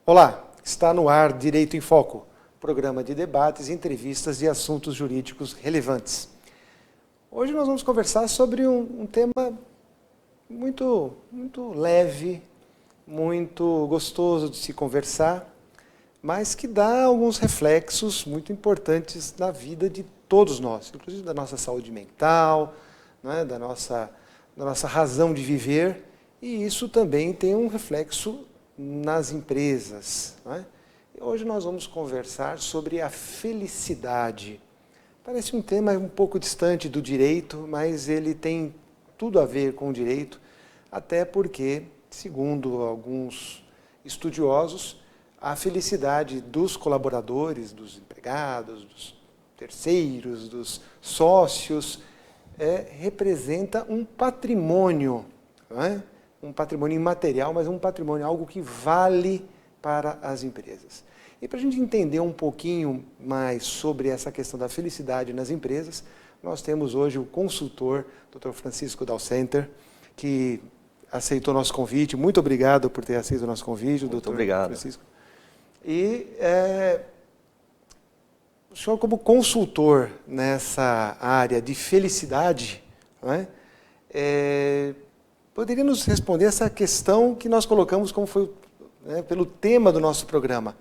Olá, está no ar Direito em Foco, programa de debates, entrevistas e assuntos jurídicos relevantes. Hoje nós vamos conversar sobre um tema muito leve, muito gostoso de se conversar, mas que dá alguns reflexos muito importantes na vida de todos nós, inclusive da nossa saúde mental, né, da nossa razão de viver, e isso também tem um reflexo nas empresas. Né? E hoje nós vamos conversar sobre a felicidade. Parece um tema um pouco distante do direito, mas ele tem tudo a ver com o direito, até porque, segundo alguns estudiosos, a felicidade dos colaboradores, dos empregados, dos terceiros, dos sócios, representa um patrimônio, não é? Um patrimônio imaterial, mas um patrimônio, algo que vale para as empresas. E para a gente entender um pouquinho mais sobre essa questão da felicidade nas empresas, nós temos hoje o consultor, Dr. Francisco Dalcenter, que aceitou nosso convite. Muito obrigado por ter aceito o nosso convite, Muito obrigado. Francisco. E o senhor, como consultor nessa área de felicidade, não é? Poderia nos responder essa questão que nós colocamos como foi, né, pelo tema do nosso programa.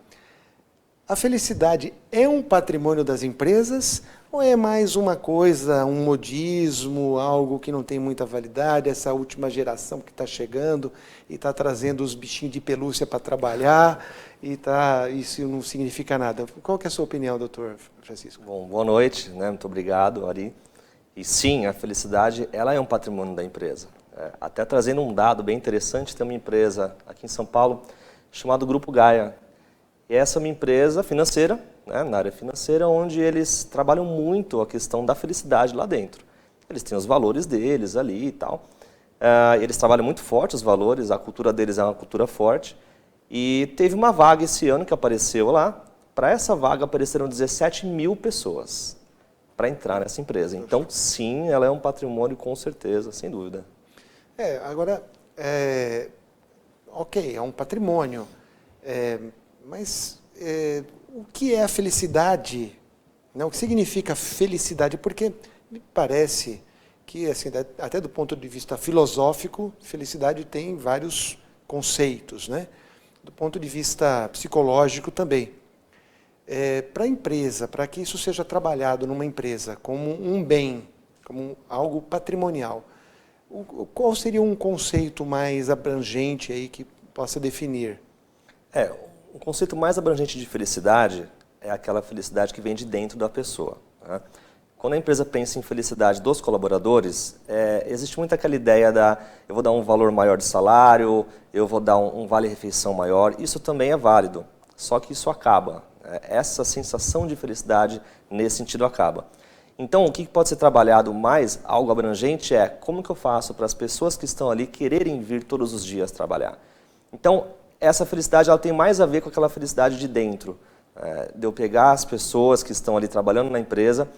A felicidade é um patrimônio das empresas ou é mais uma coisa, um modismo, algo que não tem muita validade, essa última geração que está chegando e está trazendo os bichinhos de pelúcia para trabalhar e isso não significa nada? Qual que é a sua opinião, doutor Francisco? Bom, boa noite, né? Muito obrigado, Ari. E sim, a felicidade ela é um patrimônio da empresa. Até trazendo um dado bem interessante, tem uma empresa aqui em São Paulo chamada Grupo Gaia. E essa é uma empresa financeira, né, na área financeira, onde eles trabalham muito a questão da felicidade lá dentro. Eles têm os valores deles ali e tal. Eles trabalham muito forte os valores, a cultura deles é uma cultura forte. E teve uma vaga esse ano que apareceu lá. Para essa vaga apareceram 17 mil pessoas para entrar nessa empresa. Então, sim, ela é um patrimônio com certeza, sem dúvida. Agora, ok, é um patrimônio, mas o que é a felicidade? Né? O que significa felicidade? Porque me parece que, assim, até do ponto de vista filosófico, felicidade tem vários conceitos, né? Do ponto de vista psicológico também. Para a empresa, para que isso seja trabalhado numa empresa como um bem, como algo patrimonial, qual seria um conceito mais abrangente aí que possa definir? O conceito mais abrangente de felicidade é aquela felicidade que vem de dentro da pessoa. Né? Quando a empresa pensa em felicidade dos colaboradores, existe muito aquela ideia eu vou dar um valor maior de salário, eu vou dar um vale-refeição maior. Isso também é válido, só que isso acaba. Essa sensação de felicidade nesse sentido acaba. Então, o que pode ser trabalhado mais, algo abrangente, é como que eu faço para as pessoas que estão ali quererem vir todos os dias trabalhar. Então, essa felicidade ela tem mais a ver com aquela felicidade de dentro, de eu pegar as pessoas que estão ali trabalhando na empresa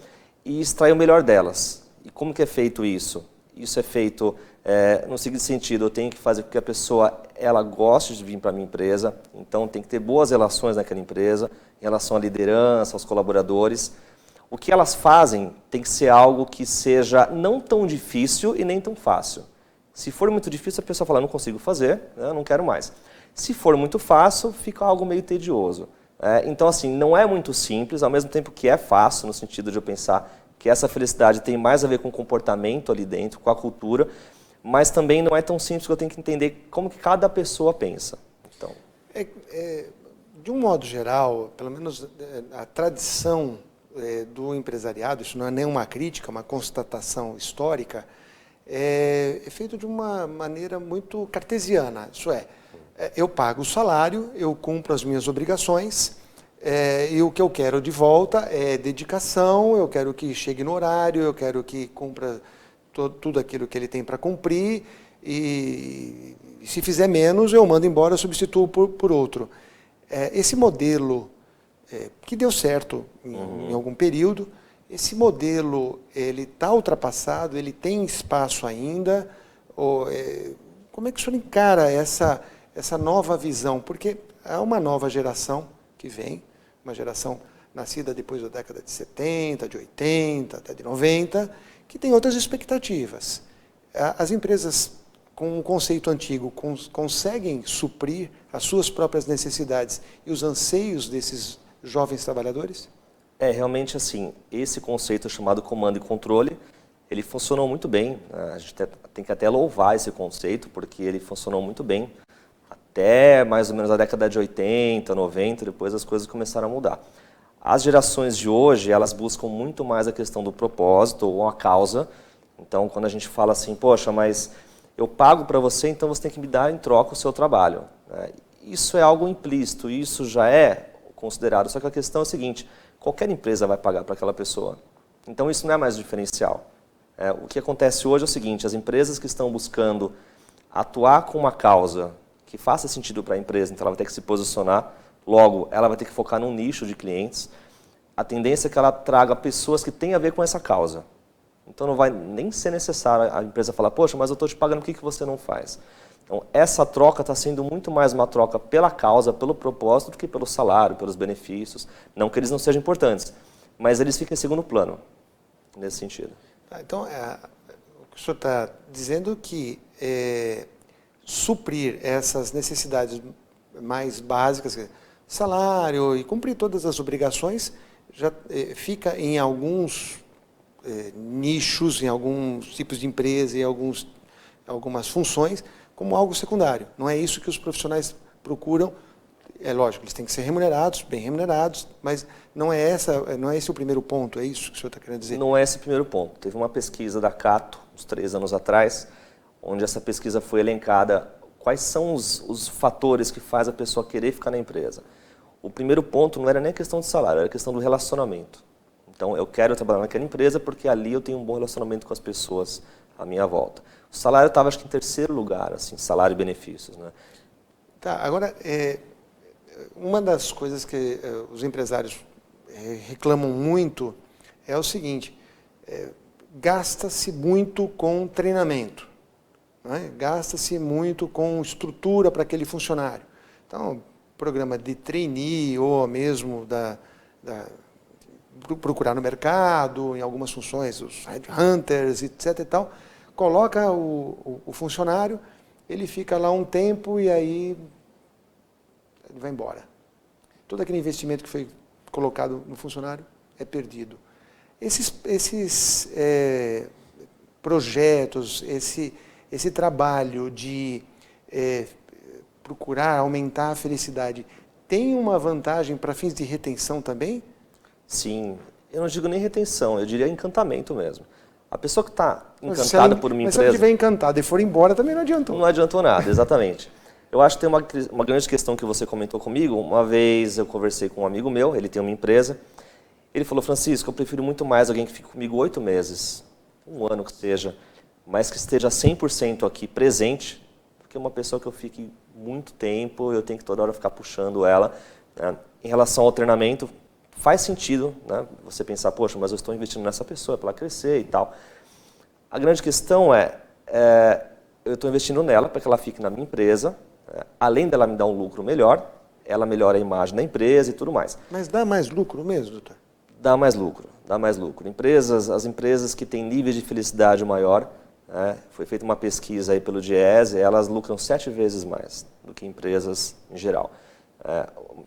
e extrair o melhor delas. E como que é feito isso? Isso é feito no seguinte sentido, eu tenho que fazer com que a pessoa ela goste de vir para a minha empresa, então tem que ter boas relações naquela empresa, em relação à liderança, aos colaboradores. O que elas fazem tem que ser algo que seja não tão difícil e nem tão fácil. Se for muito difícil, a pessoa fala, não consigo fazer, né, não quero mais. Se for muito fácil, fica algo meio tedioso. Então, assim, não é muito simples, ao mesmo tempo que é fácil, no sentido de eu pensar que essa felicidade tem mais a ver com o comportamento ali dentro, com a cultura, mas também não é tão simples que eu tenho que entender como que cada pessoa pensa. Então... de um modo geral, pelo menos a tradição do empresariado, isso não é nenhuma crítica, uma constatação histórica, é feito de uma maneira muito cartesiana. Isso eu pago o salário, eu cumpro as minhas obrigações, e o que eu quero de volta é dedicação, eu quero que chegue no horário, eu quero que cumpra tudo aquilo que ele tem para cumprir, e se fizer menos, eu mando embora, substituo por outro. Esse modelo que deu certo em algum período, esse modelo ele está ultrapassado, ele tem espaço ainda? Como é que o senhor encara essa nova visão? Porque há uma nova geração que vem, uma geração nascida depois da década de 70, de 80, até de 90, que tem outras expectativas. As empresas com um conceito antigo conseguem suprir as suas próprias necessidades e os anseios desses jovens trabalhadores? Realmente assim, esse conceito chamado comando e controle, ele funcionou muito bem, né? A gente tem que até louvar esse conceito, porque ele funcionou muito bem até mais ou menos a década de 80, 90, depois as coisas começaram a mudar. As gerações de hoje, elas buscam muito mais a questão do propósito ou a causa. Então, quando a gente fala assim, poxa, mas eu pago para você, então você tem que me dar em troca o seu trabalho. Isso é algo implícito, isso já é considerado. Só que a questão é a seguinte, qualquer empresa vai pagar para aquela pessoa. Então, isso não é mais diferencial. O que acontece hoje é o seguinte, as empresas que estão buscando atuar com uma causa que faça sentido para a empresa, então ela vai ter que se posicionar, logo, ela vai ter que focar num nicho de clientes. A tendência é que ela traga pessoas que têm a ver com essa causa. Então não vai nem ser necessário a empresa falar, poxa, mas eu estou te pagando, o que você não faz? Então essa troca está sendo muito mais uma troca pela causa, pelo propósito, do que pelo salário, pelos benefícios. Não que eles não sejam importantes, mas eles ficam em segundo plano, nesse sentido. Então, o que o senhor está dizendo que suprir essas necessidades mais básicas, salário e cumprir todas as obrigações, já fica em alguns nichos, em alguns tipos de empresa, em algumas funções, como algo secundário. Não é isso que os profissionais procuram. É lógico, eles têm que ser remunerados, bem remunerados, mas não é esse o primeiro ponto, é isso que o senhor está querendo dizer? Não é esse o primeiro ponto. Teve uma pesquisa da Cato, uns 3 anos atrás, onde essa pesquisa foi elencada quais são os fatores que faz a pessoa querer ficar na empresa. O primeiro ponto não era nem a questão de salário, era a questão do relacionamento. Então, eu quero trabalhar naquela empresa porque ali eu tenho um bom relacionamento com as pessoas à minha volta. O salário estava, acho que, em terceiro lugar, assim, salário e benefícios, né? Tá, agora, uma das coisas que os empresários reclamam muito é o seguinte, gasta-se muito com treinamento, né? Gasta-se muito com estrutura para aquele funcionário. Então, programa de trainee ou mesmo procurar no mercado, em algumas funções, os headhunters, etc. e tal, coloca o funcionário, ele fica lá um tempo e aí ele vai embora. Todo aquele investimento que foi colocado no funcionário é perdido. Esses projetos, esse trabalho de procurar aumentar a felicidade, tem uma vantagem para fins de retenção também? Sim, eu não digo nem retenção, eu diria encantamento mesmo. A pessoa que está encantada por uma empresa... Mas se ela estiver encantada e for embora, também não adiantou. Não adiantou nada, exatamente. Eu acho que tem uma grande questão que você comentou comigo. Uma vez eu conversei com um amigo meu, ele tem uma empresa. Ele falou, Francisco, eu prefiro muito mais alguém que fique comigo 8 meses, 1 ano que seja, mas que esteja 100% aqui presente, do que uma pessoa que eu fique muito tempo, eu tenho que toda hora ficar puxando ela. Né? Em relação ao treinamento, faz sentido, né? Você pensar, poxa, mas eu estou investindo nessa pessoa para ela crescer e tal. A grande questão eu estou investindo nela para que ela fique na minha empresa, além dela me dar um lucro melhor, ela melhora a imagem da empresa e tudo mais. Mas dá mais lucro mesmo, doutor? Dá mais lucro, dá mais lucro. As empresas que têm níveis de felicidade maior, né, foi feita uma pesquisa aí pelo Diese, elas lucram 7 vezes mais do que empresas em geral.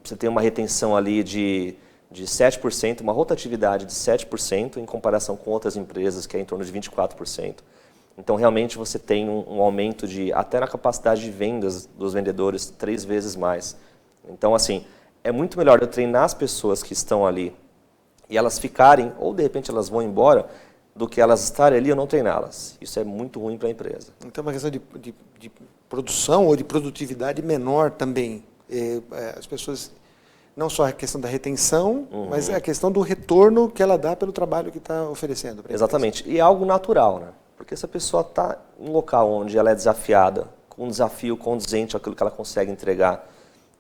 Você tem uma retenção ali de 7%, uma rotatividade de 7% em comparação com outras empresas que é em torno de 24%. Então, realmente, você tem um aumento até na capacidade de vendas dos vendedores 3 vezes mais. Então, assim, é muito melhor eu treinar as pessoas que estão ali e elas ficarem, ou de repente elas vão embora, do que elas estarem ali e eu não treiná-las. Isso é muito ruim para a empresa. Então, uma questão de produção ou de produtividade menor também. As pessoas, não só a questão da retenção, mas a questão do retorno que ela dá pelo trabalho que está oferecendo. Exatamente. E é algo natural, né? Porque se a pessoa está em um local onde ela é desafiada, com um desafio condizente àquilo que ela consegue entregar,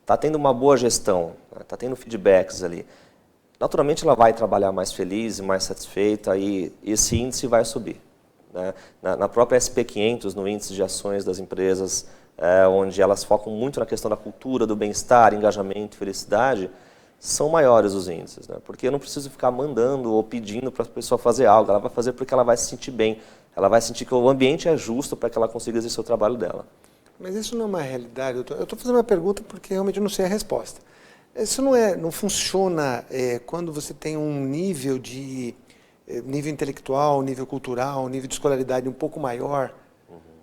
está tendo uma boa gestão, está tendo feedbacks ali, naturalmente ela vai trabalhar mais feliz e mais satisfeita e esse índice vai subir. né? Na própria SP500, no índice de ações das empresas, onde elas focam muito na questão da cultura, do bem-estar, engajamento, felicidade, são maiores os índices, né? Porque eu não preciso ficar mandando ou pedindo para a pessoa fazer algo, ela vai fazer porque ela vai se sentir bem, ela vai sentir que o ambiente é justo para que ela consiga exercer o trabalho dela. Mas isso não é uma realidade. Eu estou fazendo uma pergunta porque realmente eu não sei a resposta. Isso não funciona quando você tem um nível nível intelectual, nível cultural, nível de escolaridade um pouco maior,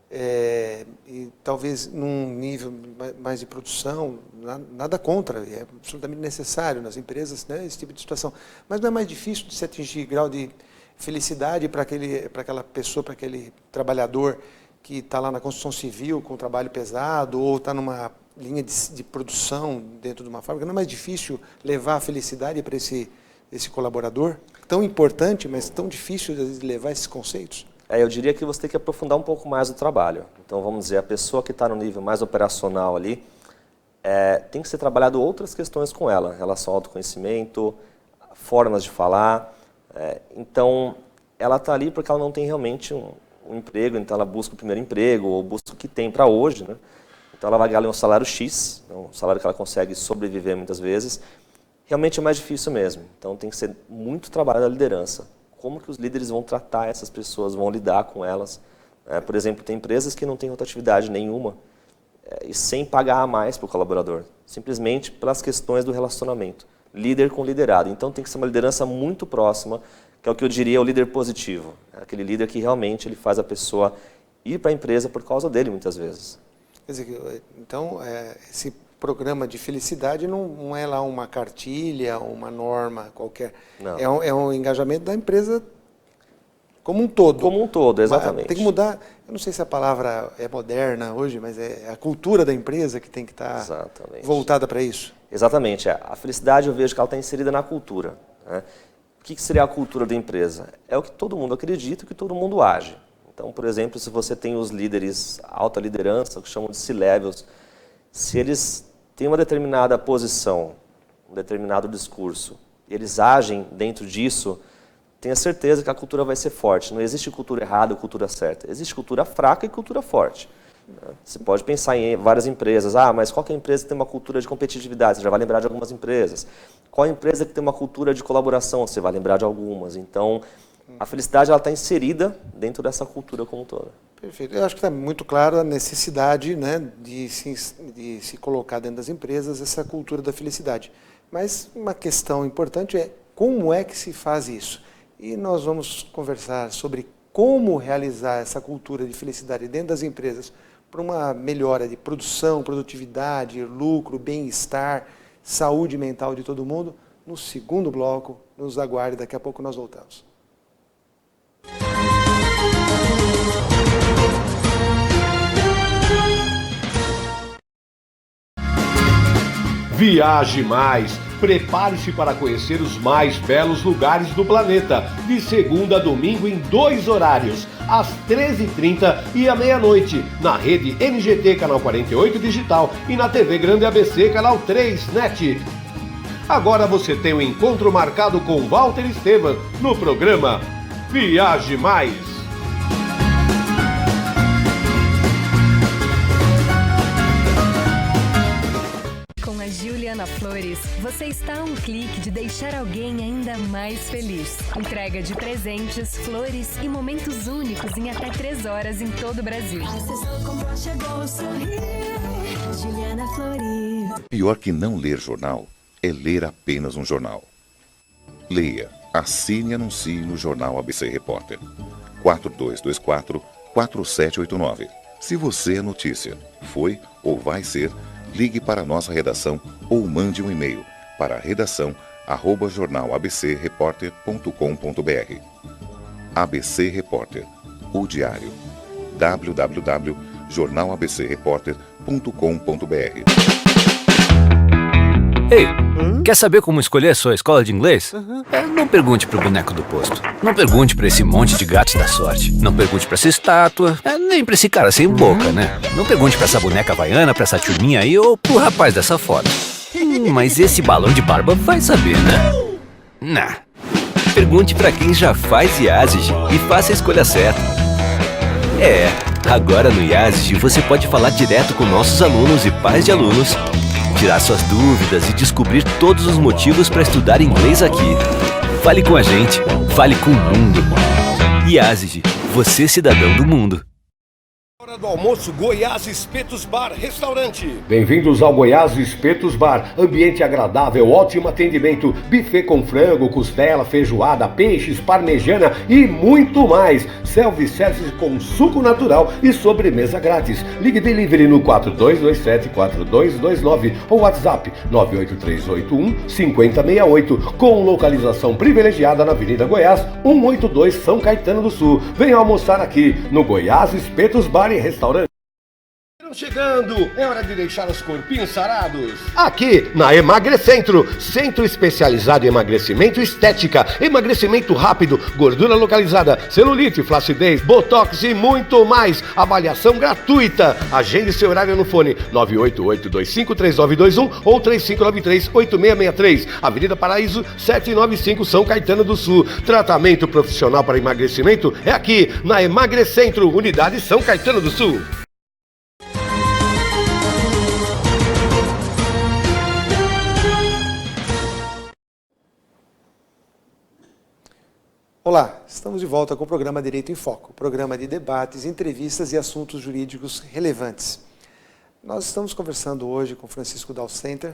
e talvez num nível mais de produção, nada contra, é absolutamente necessário nas empresas, né, esse tipo de situação. Mas não é mais difícil de se atingir grau de felicidade para aquela pessoa, para aquele trabalhador que está lá na construção civil com um trabalho pesado ou está numa linha de produção dentro de uma fábrica? Não é mais difícil levar a felicidade para esse colaborador? Tão importante, mas tão difícil de levar esses conceitos? Eu diria que você tem que aprofundar um pouco mais o trabalho. Então, vamos dizer, a pessoa que está no nível mais operacional ali, tem que ser trabalhado outras questões com ela, em relação ao autoconhecimento, formas de falar. Então, ela está ali porque ela não tem realmente um emprego, então ela busca o primeiro emprego, ou busca o que tem para hoje, né? Então, ela vai ganhar um salário X, um salário que ela consegue sobreviver muitas vezes. Realmente é mais difícil mesmo. Então, tem que ser muito trabalho da liderança. Como que os líderes vão tratar essas pessoas, vão lidar com elas. Por exemplo, tem empresas que não têm rotatividade nenhuma e sem pagar a mais para o colaborador, simplesmente pelas questões do relacionamento. Líder com liderado. Então tem que ser uma liderança muito próxima, que é o que eu diria o líder positivo. Aquele líder que realmente ele faz a pessoa ir para a empresa por causa dele, muitas vezes. Quer dizer, então, esse programa de felicidade não é lá uma cartilha, uma norma qualquer. Não. É um engajamento da empresa como um todo. Como um todo, exatamente. Tem que mudar, eu não sei se a palavra é moderna hoje, mas é a cultura da empresa que tem que estar voltada para isso. Exatamente. A felicidade eu vejo que ela está inserida na cultura, né? O que seria a cultura da empresa? É o que todo mundo acredita, o que todo mundo age. Então, por exemplo, se você tem os líderes, alta liderança, o que chamam de C-levels, se eles têm uma determinada posição, um determinado discurso, e eles agem dentro disso, tenha certeza que a cultura vai ser forte. Não existe cultura errada ou cultura certa. Existe cultura fraca e cultura forte. Você pode pensar em várias empresas. Mas qual que é a empresa que tem uma cultura de competitividade? Você já vai lembrar de algumas empresas. Qual é a empresa que tem uma cultura de colaboração? Você vai lembrar de algumas. Então, a felicidade está inserida dentro dessa cultura como toda. Perfeito. Eu acho que está muito claro a necessidade, né, de se colocar dentro das empresas essa cultura da felicidade. Mas uma questão importante é como é que se faz isso? E nós vamos conversar sobre como realizar essa cultura de felicidade dentro das empresas para uma melhora de produção, produtividade, lucro, bem-estar, saúde mental de todo mundo. No segundo bloco, nos aguarde, daqui a pouco nós voltamos. Viaje mais! Prepare-se para conhecer os mais belos lugares do planeta, de segunda a domingo em 2 horários, às 13h30 e à meia-noite, na rede NGT Canal 48 Digital e na TV Grande ABC Canal 3 NET. Agora você tem um encontro marcado com Walter Esteban no programa Viaje Mais. Juliana Flores, você está a um clique de deixar alguém ainda mais feliz. Entrega de presentes, flores e momentos únicos em até 3 horas em todo o Brasil. Juliana Flores. Pior que não ler jornal é ler apenas um jornal. Leia, assine e anuncie no Jornal ABC Repórter. 4224-4789. Se você é notícia, foi ou vai ser, ligue para a nossa redação ou mande um e-mail para redação@jornalabcreporter.com.br. ABC Repórter, o diário. www.jornalabcreporter.com.br. Ei, quer saber como escolher a sua escola de inglês? Não pergunte pro boneco do posto. Não pergunte pra esse monte de gatos da sorte. Não pergunte pra essa estátua. Nem pra esse cara sem boca, né? Não pergunte pra essa boneca havaiana, pra essa turminha aí ou pro rapaz dessa foto. Mas esse balão de barba vai saber, né? Nah. Pergunte pra quem já faz IASIG e faça a escolha certa. Agora no IASG você pode falar direto com nossos alunos e pais de alunos, tirar suas dúvidas e descobrir todos os motivos para estudar inglês aqui. Fale com a gente, fale com o mundo. IASG, você cidadão do mundo. Hora do almoço, Goiás Espetos Bar Restaurante. Bem-vindos ao Goiás Espetos Bar. Ambiente agradável, ótimo atendimento, buffet com frango, costela, feijoada, peixes, parmegiana e muito mais. Self-service com suco natural e sobremesa grátis. Ligue Delivery no 4227-4229 ou WhatsApp 98381-5068 com localização privilegiada na Avenida Goiás, 182 São Caetano do Sul. Venha almoçar aqui no Goiás Espetos Bar e Restaurante. Chegando, é hora de deixar os corpinhos sarados. Aqui na Emagrecentro, centro especializado em emagrecimento e estética, emagrecimento rápido, gordura localizada, celulite, flacidez, botox e muito mais. Avaliação gratuita. Agende seu horário no fone 988253921 ou 3593-8663. Avenida Paraíso 795, São Caetano do Sul. Tratamento profissional para emagrecimento é aqui na Emagrecentro, unidade São Caetano do Sul. Olá, estamos de volta com o programa Direito em Foco, programa de debates, entrevistas e assuntos jurídicos relevantes. Nós estamos conversando hoje com Francisco Dalcenter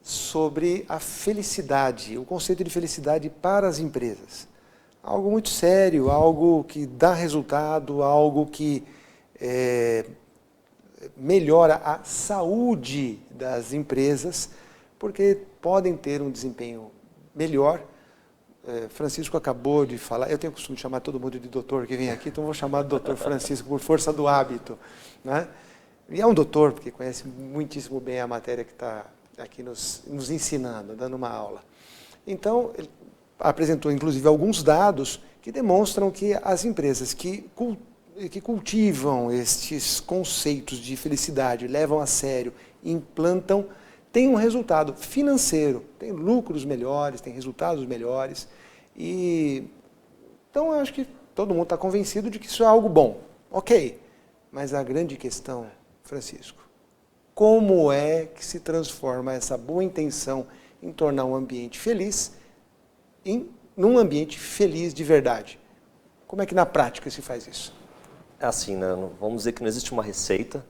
sobre a felicidade, o conceito de felicidade para as empresas. Algo muito sério, algo que dá resultado, algo que melhora a saúde das empresas, porque podem ter um desempenho melhor. Francisco acabou de falar, eu tenho o costume de chamar todo mundo de doutor que vem aqui, então vou chamar de doutor Francisco por força do hábito, né? E é um doutor, porque conhece muitíssimo bem a matéria que está aqui nos ensinando, dando uma aula. Então, ele apresentou inclusive alguns dados que demonstram que as empresas que cultivam estes conceitos de felicidade, levam a sério, implantam, têm um resultado financeiro, têm lucros melhores, têm resultados melhores. Então, eu acho que todo mundo está convencido de que isso é algo bom. Ok, mas a grande questão, Francisco, como é que se transforma essa boa intenção em tornar um ambiente feliz num ambiente feliz de verdade? Como é que na prática se faz isso? É assim, né? Vamos dizer que não existe uma receita,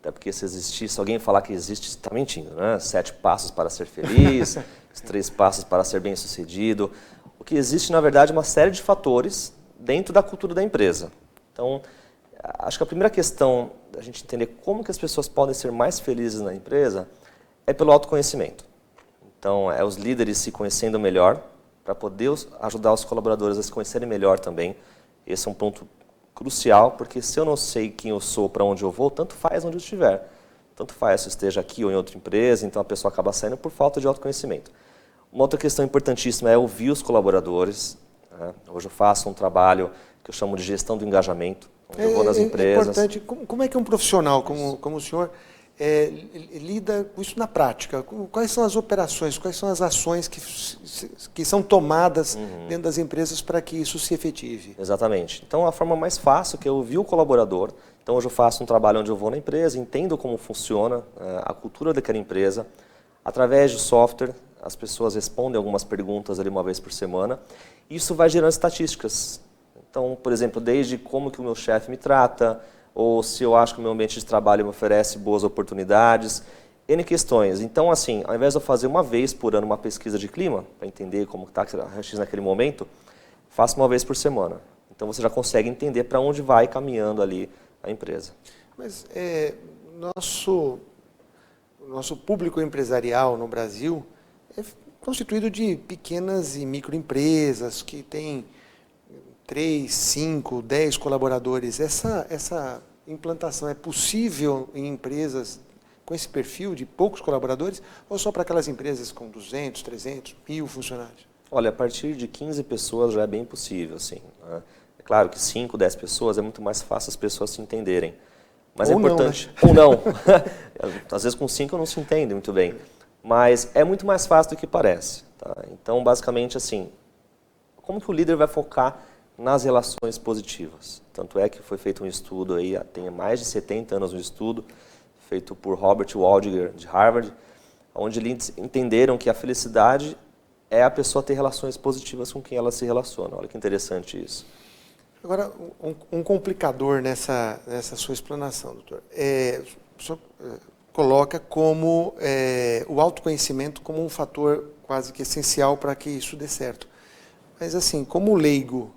até porque se existisse, alguém falar que existe, está mentindo, né? 7 passos para ser feliz, os 3 passos para ser bem-sucedido. O que existe, na verdade, é uma série de fatores dentro da cultura da empresa. Então, acho que a primeira questão da gente entender como que as pessoas podem ser mais felizes na empresa é pelo autoconhecimento. Então, é os líderes se conhecendo melhor para poder ajudar os colaboradores a se conhecerem melhor também. Esse é um ponto crucial, porque se eu não sei quem eu sou, para onde eu vou, tanto faz onde eu estiver. Tanto faz se eu esteja aqui ou em outra empresa, então a pessoa acaba saindo por falta de autoconhecimento. Uma outra questão importantíssima é ouvir os colaboradores. Né? Hoje eu faço um trabalho que eu chamo de gestão do engajamento, onde eu vou nas empresas. É importante. Como é que um profissional como o senhor lida com isso na prática? Quais são as operações, quais são as ações que são tomadas dentro das empresas para que isso se efetive? Exatamente. Então, a forma mais fácil que é ouvir o colaborador. Então, hoje eu faço um trabalho onde eu vou na empresa, entendo como funciona a cultura daquela empresa. Através de software, as pessoas respondem algumas perguntas ali uma vez por semana. E isso vai gerando estatísticas. Então, por exemplo, desde como que o meu chefe me trata, ou se eu acho que o meu ambiente de trabalho me oferece boas oportunidades, N questões. Então, assim, ao invés de eu fazer uma vez por ano uma pesquisa de clima, para entender como está a raio-x naquele momento, faço uma vez por semana. Então, você já consegue entender para onde vai caminhando ali a empresa. Mas nosso público empresarial no Brasil é constituído de pequenas e microempresas que têm 3, 5, 10 colaboradores. Essa implantação é possível em empresas com esse perfil de poucos colaboradores ou só para aquelas empresas com 200, 300, 1.000 funcionários? Olha, a partir de 15 pessoas já é bem possível, sim. Né? É claro que 5, 10 pessoas é muito mais fácil as pessoas se entenderem. Mas ou é importante. Não, né? Ou não. Às vezes com 5 não se entende muito bem. Mas é muito mais fácil do que parece. Tá? Então, basicamente, assim, como que o líder vai focar nas relações positivas. Tanto é que foi feito um estudo, aí, tem mais de 70 anos um estudo, feito por Robert Waldinger, de Harvard, onde eles entenderam que a felicidade é a pessoa ter relações positivas com quem ela se relaciona. Olha que interessante isso. Agora, um complicador nessa sua explanação, doutor, o senhor coloca como o autoconhecimento como um fator quase que essencial para que isso dê certo. Mas, assim, como leigo,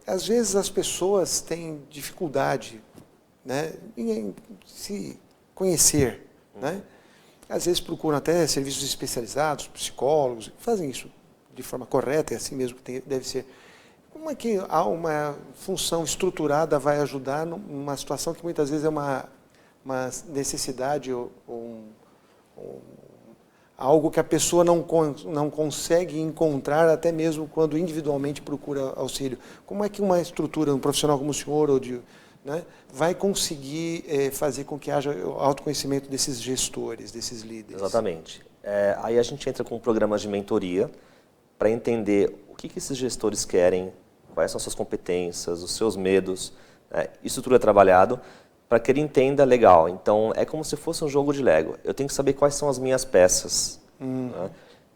às vezes as pessoas têm dificuldade, né, em se conhecer, né? Às vezes procuram até serviços especializados, psicólogos, fazem isso de forma correta, é assim mesmo que deve ser. Como é que uma função estruturada vai ajudar numa situação que muitas vezes é uma necessidade ou algo que a pessoa não consegue encontrar até mesmo quando individualmente procura auxílio? Como é que uma estrutura, um profissional como o senhor, né, vai conseguir fazer com que haja o autoconhecimento desses gestores, desses líderes? Exatamente. Aí a gente entra com programas de mentoria para entender o que esses gestores querem, quais são as suas competências, os seus medos. Isso tudo é trabalhado para que ele entenda legal. Então, é como se fosse um jogo de Lego. Eu tenho que saber quais são as minhas peças, né,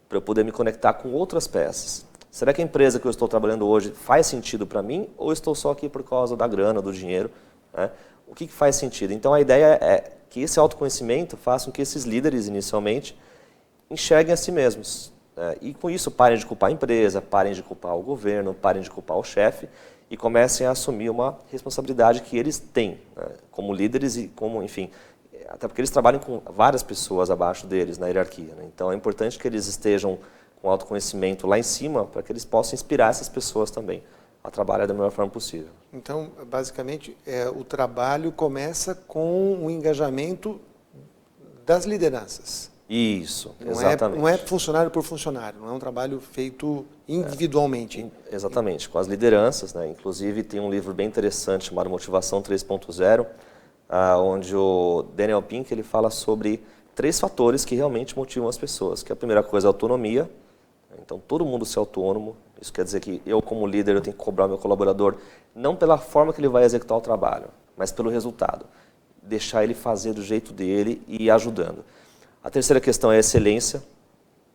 para eu poder me conectar com outras peças. Será que a empresa que eu estou trabalhando hoje faz sentido para mim ou estou só aqui por causa da grana, do dinheiro? Né? O que faz sentido? Então, a ideia é que esse autoconhecimento faça com que esses líderes, inicialmente, enxerguem a si mesmos. E, com isso, parem de culpar a empresa, parem de culpar o governo, parem de culpar o chefe e comecem a assumir uma responsabilidade que eles têm, né, como líderes e como, enfim, até porque eles trabalham com várias pessoas abaixo deles na hierarquia. Né? Então, é importante que eles estejam com autoconhecimento lá em cima para que eles possam inspirar essas pessoas também a trabalhar da melhor forma possível. Então, basicamente, o trabalho começa com o engajamento das lideranças. Isso, exatamente. Não é funcionário por funcionário, não é um trabalho feito individualmente. Exatamente, com as lideranças, né? Inclusive tem um livro bem interessante chamado Motivação 3.0, onde o Daniel Pink ele fala sobre 3 fatores que realmente motivam as pessoas, que a primeira coisa é a autonomia. Então, todo mundo ser autônomo, isso quer dizer que eu, como líder, eu tenho que cobrar o meu colaborador, não pela forma que ele vai executar o trabalho, mas pelo resultado. Deixar ele fazer do jeito dele e ir ajudando. A terceira questão é a excelência.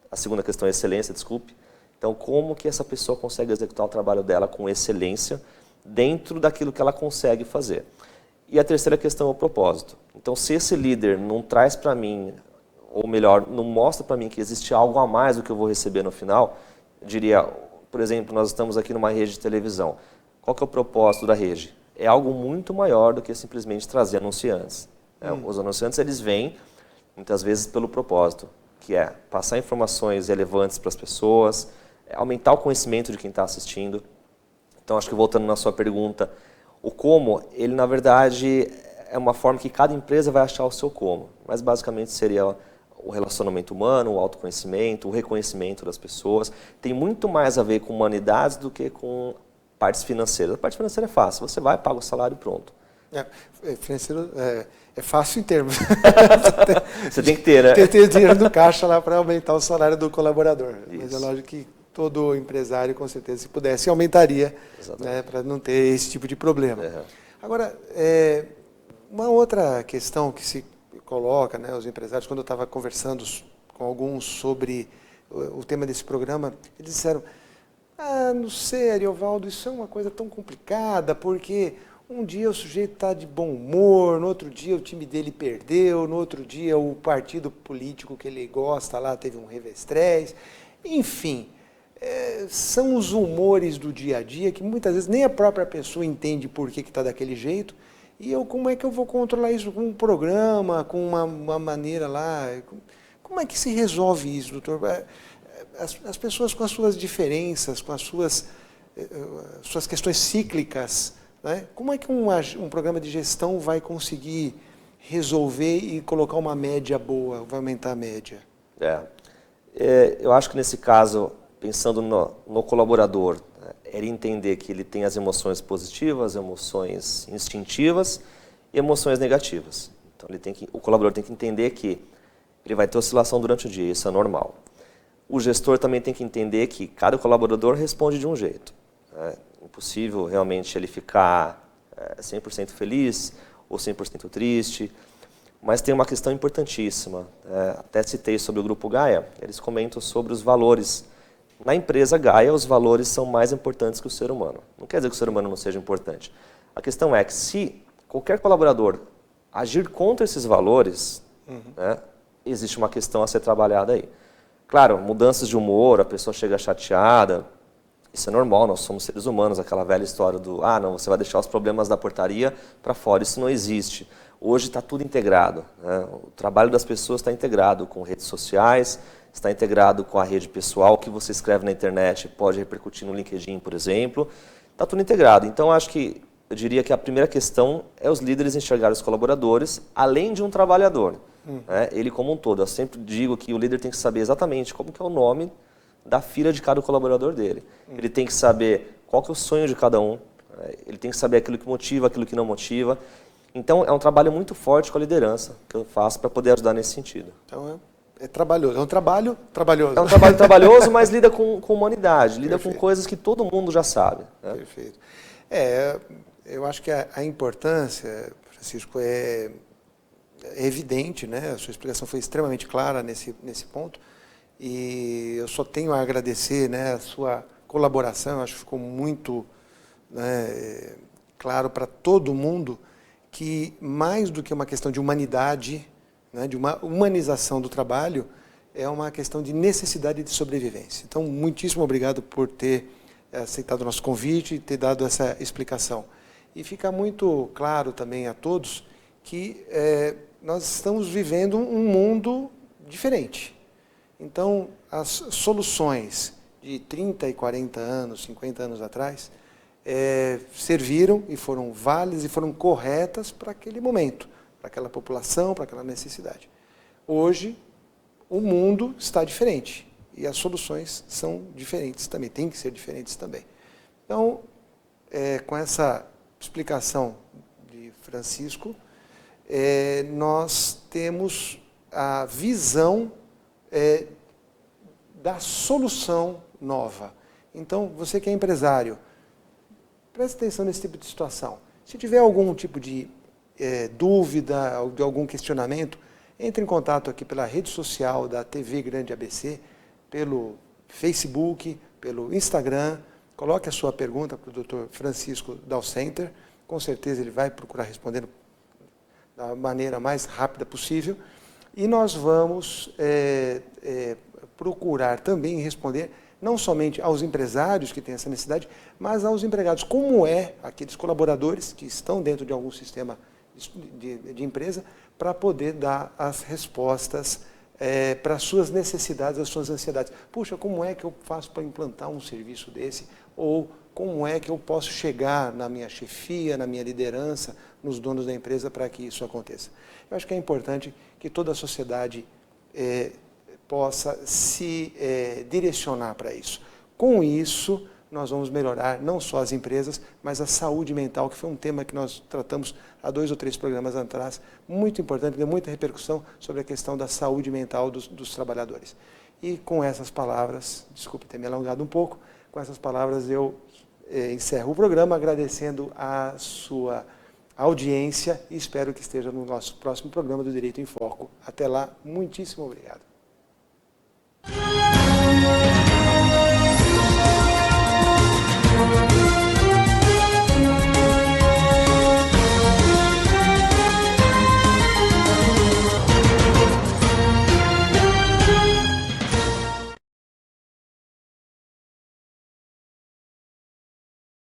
A segunda questão é a excelência, desculpe. Então, como que essa pessoa consegue executar o trabalho dela com excelência dentro daquilo que ela consegue fazer? E a terceira questão é o propósito. Então, se esse líder não traz para mim, ou melhor, não mostra para mim que existe algo a mais do que eu vou receber no final, eu diria, por exemplo, nós estamos aqui numa rede de televisão. Qual que é o propósito da rede? É algo muito maior do que simplesmente trazer anunciantes. Os anunciantes, eles vêm, muitas vezes, pelo propósito, que é passar informações relevantes para as pessoas, aumentar o conhecimento de quem está assistindo. Então, acho que voltando na sua pergunta, o como, ele, na verdade, é uma forma que cada empresa vai achar o seu como. Mas, basicamente, seria o relacionamento humano, o autoconhecimento, o reconhecimento das pessoas. Tem muito mais a ver com humanidades do que com partes financeiras. A parte financeira é fácil, você vai, paga o salário e pronto. Financeiro é fácil em termos. Você tem que ter, né? Ter dinheiro no caixa lá para aumentar o salário do colaborador. Isso. Mas é lógico que todo empresário, com certeza, se pudesse, aumentaria, né, para não ter esse tipo de problema. Agora, uma outra questão que se coloca, né, os empresários, quando eu estava conversando com alguns sobre o tema desse programa, eles disseram, não sei, Ariovaldo, isso é uma coisa tão complicada, porque um dia o sujeito está de bom humor, no outro dia o time dele perdeu, no outro dia o partido político que ele gosta lá teve um revestrez. Enfim, são os humores do dia a dia que muitas vezes nem a própria pessoa entende por que está daquele jeito. E como é que eu vou controlar isso com um programa, com uma maneira lá? Como é que se resolve isso, doutor? As pessoas com as suas diferenças, com as suas questões cíclicas, né? Como é que um programa de gestão vai conseguir resolver e colocar uma média boa, vai aumentar a média? Eu acho que nesse caso, pensando no colaborador, ele entender que ele tem as emoções positivas, emoções instintivas e emoções negativas. Então o colaborador tem que entender que ele vai ter oscilação durante o dia, isso é normal. O gestor também tem que entender que cada colaborador responde de um jeito. impossível realmente ele ficar 100% feliz ou 100% triste. Mas tem uma questão importantíssima. Até citei sobre o Grupo Gaia, eles comentam sobre os valores. Na empresa Gaia, os valores são mais importantes que o ser humano. Não quer dizer que o ser humano não seja importante. A questão é que se qualquer colaborador agir contra esses valores, né, existe uma questão a ser trabalhada aí. Claro, mudanças de humor, a pessoa chega chateada, isso é normal, nós somos seres humanos, aquela velha história do não, você vai deixar os problemas da portaria para fora, isso não existe. Hoje está tudo integrado, né? O trabalho das pessoas está integrado com redes sociais, está integrado com a rede pessoal, o que você escreve na internet pode repercutir no LinkedIn, por exemplo, está tudo integrado. Então, eu diria que a primeira questão é os líderes enxergarem os colaboradores, além de um trabalhador, né? Ele como um todo. Eu sempre digo que o líder tem que saber exatamente como que é o nome da filha de cada colaborador dele. Ele tem que saber qual que é o sonho de cada um, ele tem que saber aquilo que motiva, aquilo que não motiva. Então, é um trabalho muito forte com a liderança que eu faço para poder ajudar nesse sentido. Então, é trabalhoso. É um trabalho trabalhoso. É um trabalho trabalhoso, mas lida com humanidade, lida Perfeito. com coisas que todo mundo já sabe, né? Perfeito. Eu acho que a importância, Francisco, é evidente, né? A sua explicação foi extremamente clara nesse ponto. E eu só tenho a agradecer, né, a sua colaboração. Eu acho que ficou muito, né, claro para todo mundo que, mais do que uma questão de humanidade, né, de uma humanização do trabalho, é uma questão de necessidade de sobrevivência. Então, muitíssimo obrigado por ter aceitado o nosso convite e ter dado essa explicação. E fica muito claro também a todos que nós estamos vivendo um mundo diferente. Então, as soluções de 30 e 40 anos, 50 anos atrás, serviram e foram válidas e foram corretas para aquele momento, para aquela população, para aquela necessidade. Hoje, o mundo está diferente e as soluções são diferentes também, têm que ser diferentes também. Então, com essa explicação de Francisco, nós temos a visão da solução nova. Então, você que é empresário, preste atenção nesse tipo de situação. Se tiver algum tipo de dúvida, de algum questionamento, entre em contato aqui pela rede social da TV Grande ABC, pelo Facebook, pelo Instagram. Coloque a sua pergunta para o Dr. Francisco Dalcenter. Com certeza ele vai procurar responder da maneira mais rápida possível. E nós vamos procurar também responder não somente aos empresários que têm essa necessidade, mas aos empregados. Como aqueles colaboradores que estão dentro de algum sistema de empresa, para poder dar as respostas para as suas necessidades, as suas ansiedades. Puxa, como é que eu faço para implantar um serviço desse? Ou como é que eu posso chegar na minha chefia, na minha liderança, nos donos da empresa para que isso aconteça? Eu acho que é importante que toda a sociedade possa se direcionar para isso. Com isso, nós vamos melhorar não só as empresas, mas a saúde mental, que foi um tema que nós tratamos há 2 ou 3 programas atrás, muito importante, deu muita repercussão sobre a questão da saúde mental dos trabalhadores. E com essas palavras, desculpe ter me alongado um pouco, com essas palavras eu encerro o programa agradecendo a sua audiência e espero que esteja no nosso próximo programa do Direito em Foco. Até lá, muitíssimo obrigado.